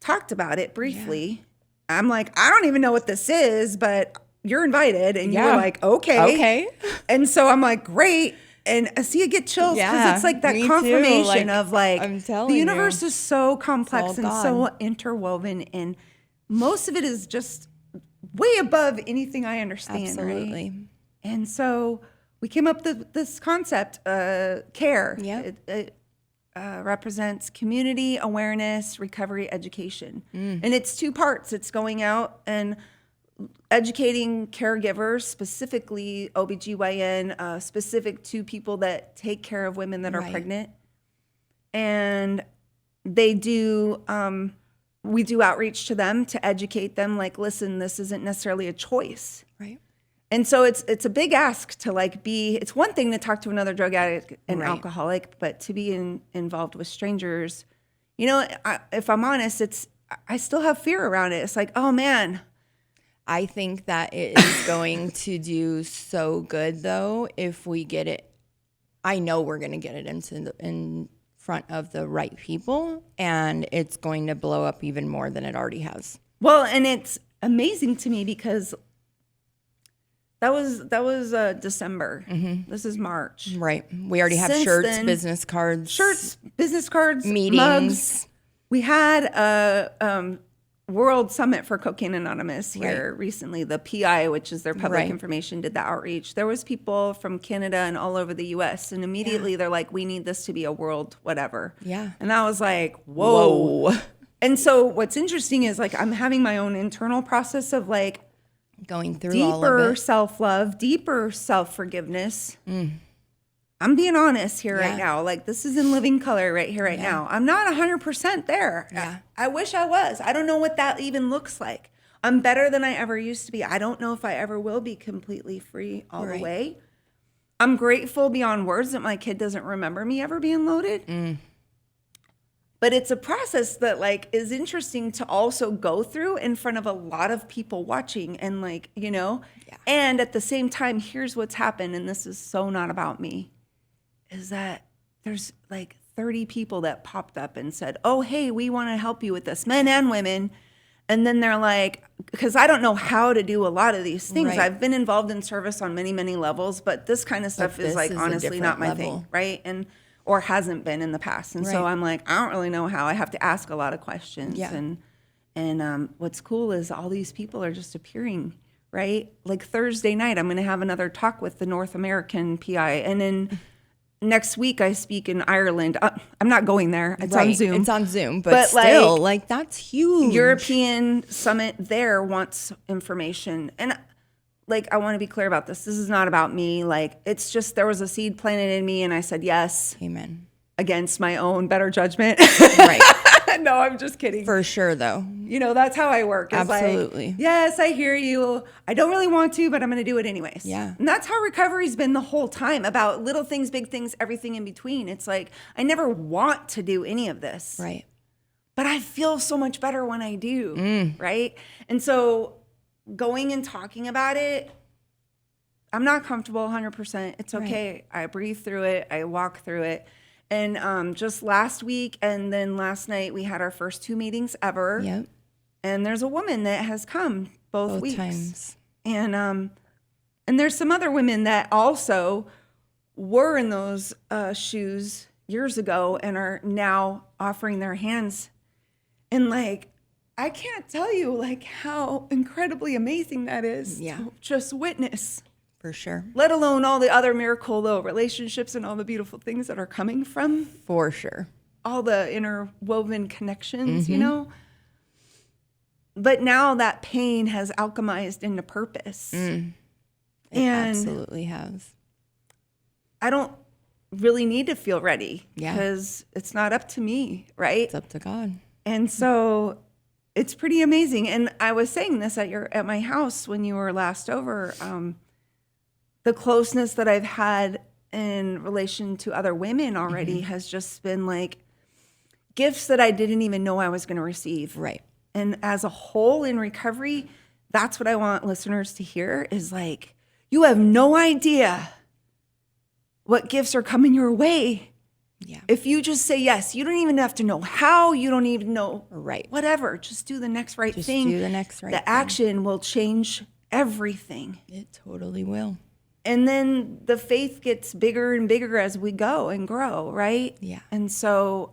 talked about it briefly. Yeah. I'm like, I don't even know what this is, but you're invited. And you're like, okay. Okay. And so I'm like, great. And I see you get chills because it's like that confirmation of like, I'm telling the universe is so complex and so interwoven. And most of it is just way above anything I understand. Absolutely. Right? And so we came up with this concept, CARE. Yep. It represents community awareness, recovery, education. And it's 2 parts. It's going out and educating caregivers, specifically OBGYN, specific to people that take care of women that are pregnant. And they do, we do outreach to them to educate them, like, listen, this isn't necessarily a choice. Right. And so it's a big ask to like it's one thing to talk to another drug addict and alcoholic, but to be involved with strangers, you know, if I'm honest, I still have fear around it. It's like, oh man. I think that it is going to do so good though if we get it. I know we're going to get it in front of the right people, and it's going to blow up even more than it already has. Well, and it's amazing to me because that was December. This is March. Right. We already have shirts, business cards, meetings, mugs. We had a World Summit for Cocaine Anonymous here recently. The PI, which is their public information, did the outreach. There was people from Canada and all over the U.S. and immediately they're like, we need this to be a world whatever. Yeah. And I was like, whoa. And so what's interesting is like I'm having my own internal process of like going through all of it. Deeper self-love, deeper self-forgiveness. I'm being honest here right now. Like this is in living color right here, right now. I'm not 100% there. Yeah. I wish I was. I don't know what that even looks like. I'm better than I ever used to be. I don't know if I ever will be completely free all the way. I'm grateful beyond words that my kid doesn't remember me ever being loaded. But it's a process that like is interesting to also go through in front of a lot of people watching and like, you know, and at the same time, here's what's happened. And this is so not about me, is that there's like 30 people that popped up and said, oh, hey, we want to help you with this, men and women. And then they're like, because I don't know how to do a lot of these things. I've been involved in service on many, many levels, but this kind of stuff is like honestly not my thing, right? And or hasn't been in the past. And so I'm like, I don't really know how. I have to ask a lot of questions. And what's cool is all these people are just appearing, right? Like Thursday night, I'm going to have another talk with the North American PI. And then next week I speak in Ireland. I'm not going there. It's on Zoom. It's on Zoom, but still, like that's huge. European Summit there wants information. And like, I want to be clear about this. This is not about me. Like, it's just there was a seed planted in me and I said yes. Amen. Against my own better judgment. Right. No, I'm just kidding. For sure, though. You know, that's how I work. Absolutely. Like, yes, I hear you. I don't really want to, but I'm going to do it anyways. Yeah. And that's how recovery's been the whole time, about little things, big things, everything in between. It's like, I never want to do any of this. Right. But I feel so much better when I do. Right. And so going and talking about it, I'm not comfortable 100%. It's okay. Right. I breathe through it. I walk through it. And just last week and then last night, we had our first 2 meetings ever. Yep. And there's a woman that has come both weeks. Times. And there's some other women that also were in those shoes years ago and are now offering their hands. And like, I can't tell you like how incredibly amazing that is to just witness. For sure. Let alone all the other miracle relationships and all the beautiful things that are coming from. For sure. All the interwoven connections, you know? But now that pain has alchemized into purpose. Absolutely has. I don't really need to feel ready Yeah. because it's not up to me, right? It's up to God. And so it's pretty amazing. And I was saying this at my house when you were last over. The closeness that I've had in relation to other women already has just been like gifts that I didn't even know I was going to receive. Right. And as a whole in recovery, that's what I want listeners to hear is like, you have no idea what gifts are coming your way. Yeah. If you just say yes, you don't even have to know how, you don't even know Right. whatever. Just do the next right thing. Do the next right The thing. action will change everything. It totally will. And then the faith gets bigger and bigger as we go and grow, right? Yeah. And so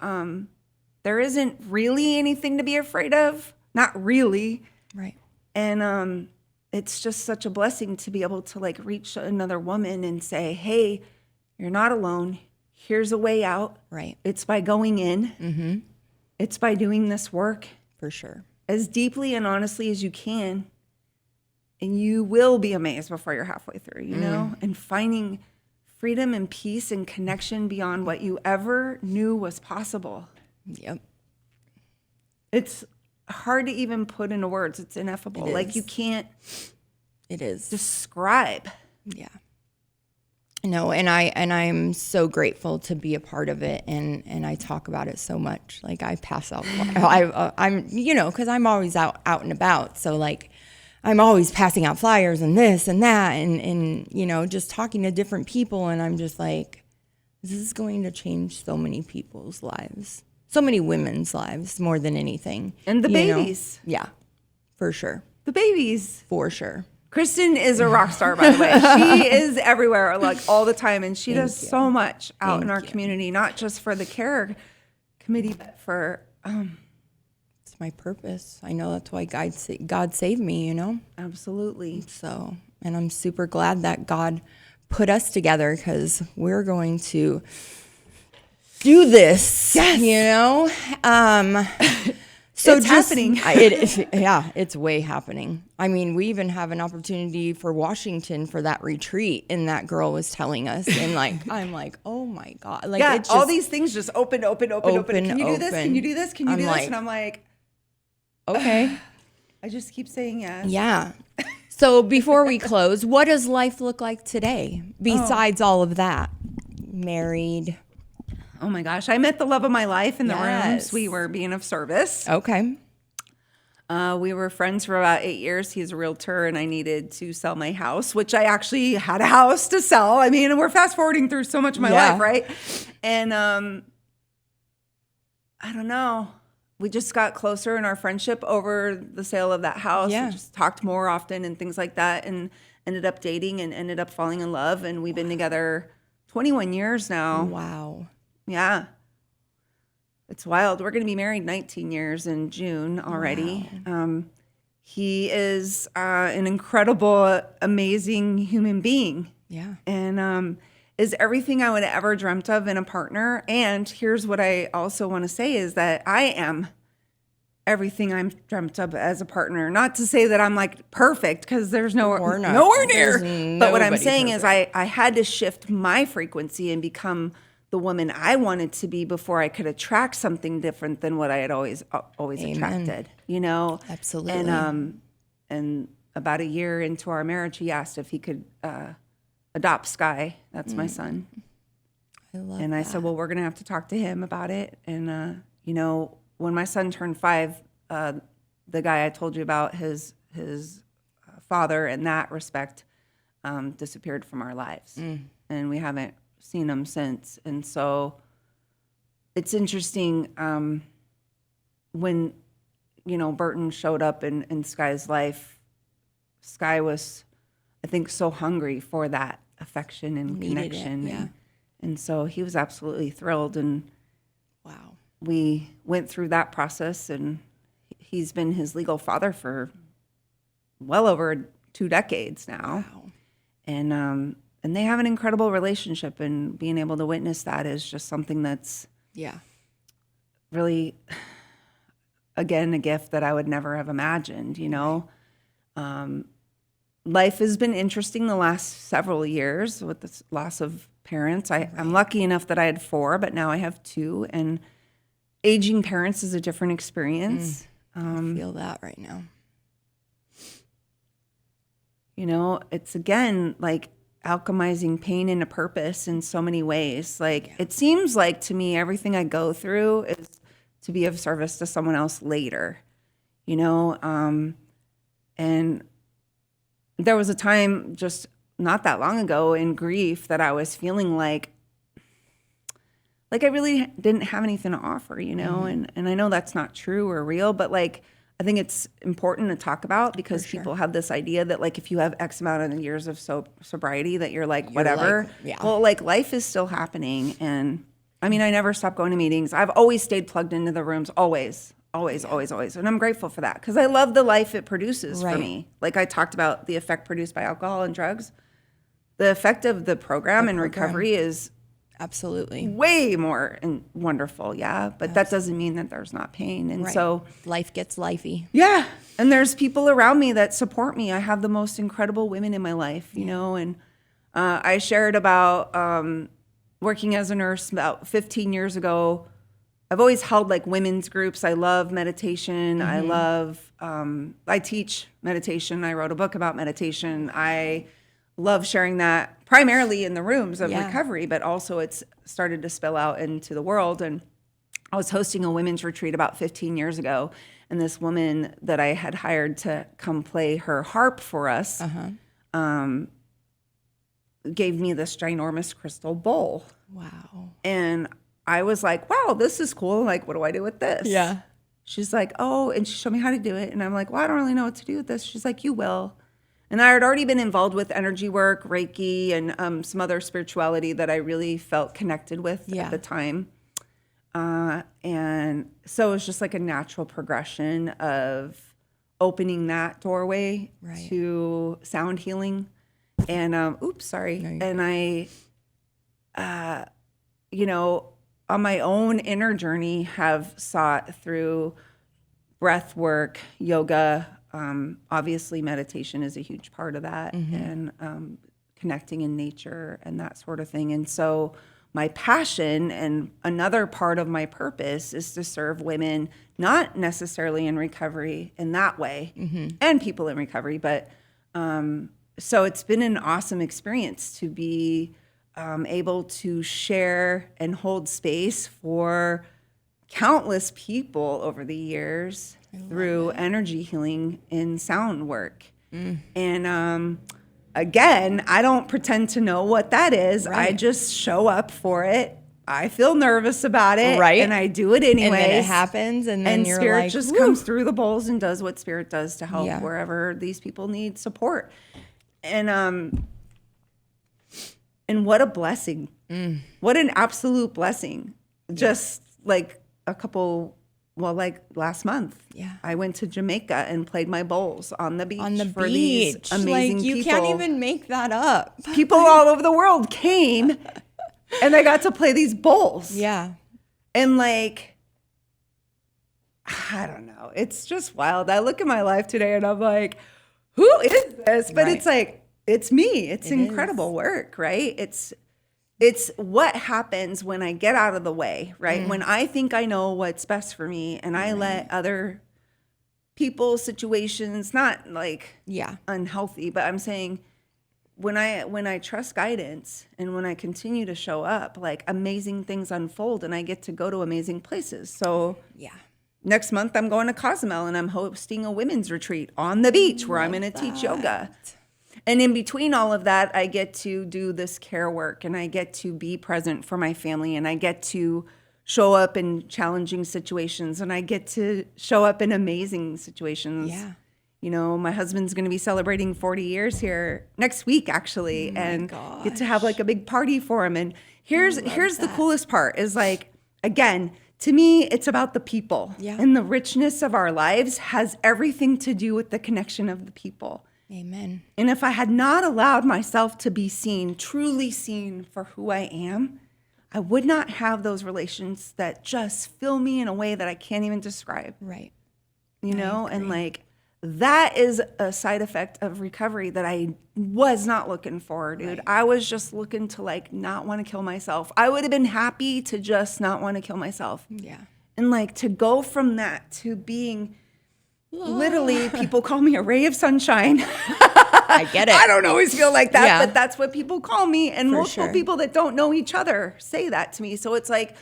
there isn't really anything to be afraid of. Not really. Right. And it's just such a blessing to be able to like reach another woman and say, hey, you're not alone. Here's a way out. Right. It's by going in. Mm-hmm. It's by doing this work For sure. as deeply and honestly as you can. And you will be amazed before you're halfway through, you know, and finding freedom and peace and connection beyond what you ever knew was possible. Yep. It's hard to even put into words. It's ineffable. It Like is. you can't It is. describe. Yeah. No, and I'm so grateful to be a part of it, and I talk about it so much. Like I pass out, I'm because I'm always out and about, so like I'm always passing out flyers and this and that, and just talking to different people, and I'm just like, this is going to change so many people's lives, so many women's lives more than anything, And the babies. Yeah, for sure, The babies. for sure. Kristen is a rock star, by the way. She is everywhere, like all the time, and she does so much out in our community, not just for the care committee, but for It's my purpose. I know that's why God saved me, absolutely. So, and I'm super glad that God put us together because we're going to do this. Yes. So It's happening. It's way happening. I mean, we even have an opportunity for Washington for that retreat, and that girl was telling us, and like, I'm like, oh my God. Like, Yeah, it's all just these things just open. Can you do this? Can you do this? Can you do this? And I'm like, okay. I just keep saying yes. Yeah. So before we close, what does life look like today besides all of that? Married. Oh my gosh. I met the love of my life in the Yes. rooms. We were being of service. Okay. We were friends for about 8 years. He's a realtor, and I needed to sell my house, which I actually had a house to sell. I mean, we're fast forwarding through so much of my life, right? And I don't know. We just got closer in our friendship over the sale of that house. Yeah. We just talked more often and things like that, and ended up dating and ended up falling in love. And we've been together 21 years now. Wow. Yeah. It's wild. We're going to be married 19 years in June already. Wow. He is an incredible, amazing human being. Yeah. And is everything I would have ever dreamt of in a partner. And here's what I also want to say is that I am everything I'm dreamt of as a partner. Not to say that I'm like perfect, because there's nowhere near. But what I'm saying is I had to shift my frequency and become the woman I wanted to be before I could attract something different than what I had always attracted, Absolutely. And about a year into our marriage, he asked if he could adopt Sky. That's my son. I love And I said, well, we're going to have to talk to him about it. And, when my son turned 5, the guy I told you about, his father, in that respect, disappeared from our lives. And we haven't seen him since. And so it's interesting when, Burton showed up in Sky's life. Sky was, I think, so hungry for that affection and connection. Yeah. And so he was absolutely thrilled. And Wow. we went through that process, and he's been his legal father for well over 2 decades now. Wow. And they have an incredible relationship, and being able to witness that is just something that's Yeah. really, again, a gift that I would never have imagined, life has been interesting the last several years with this loss of parents. I'm lucky enough that I had 4, but now I have 2. And aging parents is a different experience. I feel that right now. You know, it's again like alchemizing pain into purpose in so many ways. Like it seems like to me, everything I go through is to be of service to someone else later, you know? And there was a time just not that long ago in grief that I was feeling like I really didn't have anything to offer, you know? And I know that's not true or real, but like, I think it's important to talk about because people have this idea that like, if you have X amount of years of sobriety that you're like, whatever. Well, like life is still happening. And I mean, I never stopped going to meetings. I've always stayed plugged into the rooms, always. And I'm grateful for that because I love the life it produces for me. Like I talked about the effect produced by alcohol and drugs. The effect of the program and recovery is absolutely way more and wonderful. Yeah. But that doesn't mean that there's not pain. And so life gets lifey. Yeah. And there's people around me that support me. I have the most incredible women in my life, you know, and I shared about working as a nurse about 15 years ago. I've always held like women's groups. I love meditation. I love, I teach meditation. I wrote a book about meditation. I love sharing that primarily in the rooms of recovery, but also it's started to spill out into the world. And I was hosting a women's retreat about 15 years ago. And this woman that I had hired to come play her harp for us gave me this ginormous crystal bowl. Wow. And I was like, wow, this is cool. Like, what do I do with this? Yeah. She's like, oh, and she showed me how to do it. And I'm like, well, I don't really know what to do with this. She's like, you will. And I had already been involved with energy work, Reiki, and some other spirituality that I really felt connected with at the time. And so it was just like a natural progression of opening that doorway to sound healing. And, And I, you know, on my own inner journey have sought through breath work, yoga. Obviously meditation is a huge part of that and connecting in nature and that sort of thing. And so my passion and another part of my purpose is to serve women, not necessarily in recovery in that way and people in recovery, but so it's been an awesome experience to be able to share and hold space for countless people over the years through energy healing and sound work. And again, I don't pretend to know what that is. I just show up for it. I feel nervous about it. And I do it anyway. And then it happens. And then you're Spirit like, just comes through the bowls and does what Spirit does to help wherever these people need support. And what a blessing. What an absolute blessing. Just like like last month, I went to Jamaica and played my bowls on the beach. For these amazing like, you people. can't even make that up. People all over the world came and I got to play these bowls. Yeah. And like, I don't know. It's just wild. I look at my life today and I'm like, who is this? But it's like, it's me. It's incredible work, right? It's what happens when I get out of the way, right? When I think I know what's best for me and I let other people, situations, not like unhealthy, but I'm saying when I trust guidance and when I continue to show up, like amazing things unfold and I get to go to amazing places. So next month I'm going to Cozumel and I'm hosting a women's retreat on the beach where I'm going to teach yoga. And in between all of that, I get to do this care work and I get to be present for my family and I get to show up in challenging situations and I get to show up in amazing situations. Yeah. You know, my husband's going to be celebrating 40 years here next week, actually, and get to have like a big party for him. And here's the coolest part is like, again, to me, it's about the people. And the richness of our lives has everything to do with the connection of the people. Amen. And if I had not allowed myself to be seen, truly seen for who I am, I would not have those relations that just fill me in a way that I can't even describe. Right. You know, and like that is a side effect of recovery that I was not looking for, dude. Right. I was just looking to like not want to kill myself. I would have been happy to just not want to kill myself. Yeah. And like to go from that to being literally, people call me a ray of sunshine. I get it. I don't always feel like that, but that's what people call me. And multiple people that don't know each other say that to me. So it's like,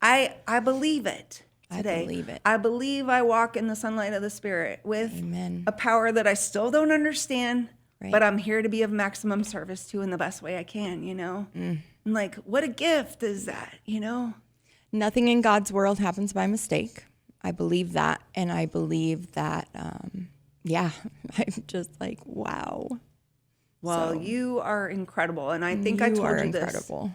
I believe it. Today. I believe it. I believe I walk in the sunlight of the Spirit with a power that I still don't understand, but I'm here to be of maximum service to in the best way I can, you know? And like, what a gift is that, you know? Nothing in God's world happens by mistake. I believe that. And I believe that, I'm just like, wow. Well, you are incredible. And I think I told you this. Incredible.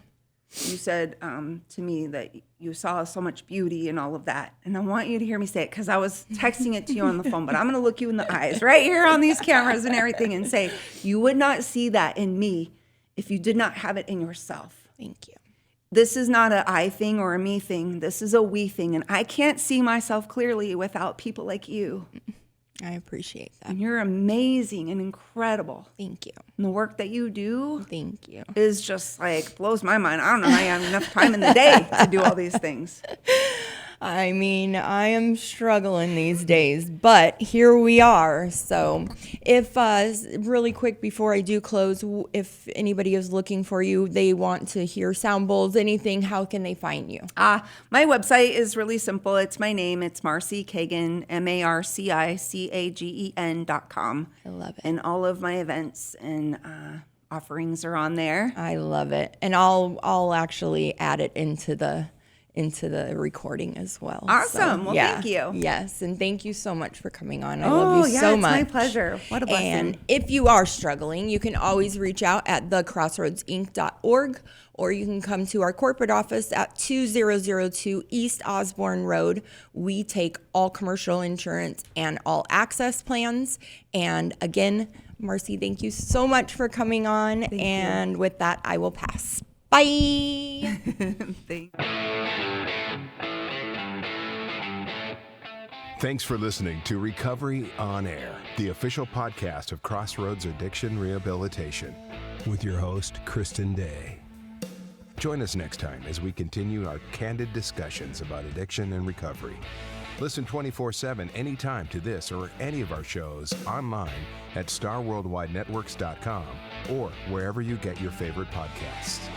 You said to me that you saw so much beauty and all of that. And I want you to hear me say it because I was texting it to you on the phone, but I'm going to look you in the eyes right here on these cameras and everything and say, you would not see that in me if you did not have it in yourself. Thank you. This is not an I thing or a me thing. This is a we thing. And I can't see myself clearly without people like you. I appreciate that. And you're amazing and incredible. Thank you. And the work that you do, thank you, is just like blows my mind. I don't know how you have enough time in the day to do all these things. I mean, I am struggling these days, but here we are. So if really quick before I do close, if anybody is looking for you, they want to hear sound bowls, anything, how can they find you? My website is really simple. It's my name. It's Marci Cagen, MarciCagen.com. I love it. And all of my events and offerings are on there. I love it. And I'll actually add it into the recording as well. Awesome. Well, thank you. Yes. And thank you so much for coming on. I love you so much. It's my pleasure. What a blessing. And if you are struggling, you can always reach out at thecrossroadsinc.org, or you can come to our corporate office at 2002 East Osborne Road. We take all commercial insurance and all access plans. And again, Marci, thank you so much for coming on. Thank you. With that, I will pass. Bye. Thanks for listening to Recovery on Air, the official podcast of Crossroads Addiction Rehabilitation, with your host, Kristen Day. Join us next time as we continue our candid discussions about addiction and recovery. Listen 24/7 anytime to this or any of our shows online at starworldwidenetworks.com or wherever you get your favorite podcasts.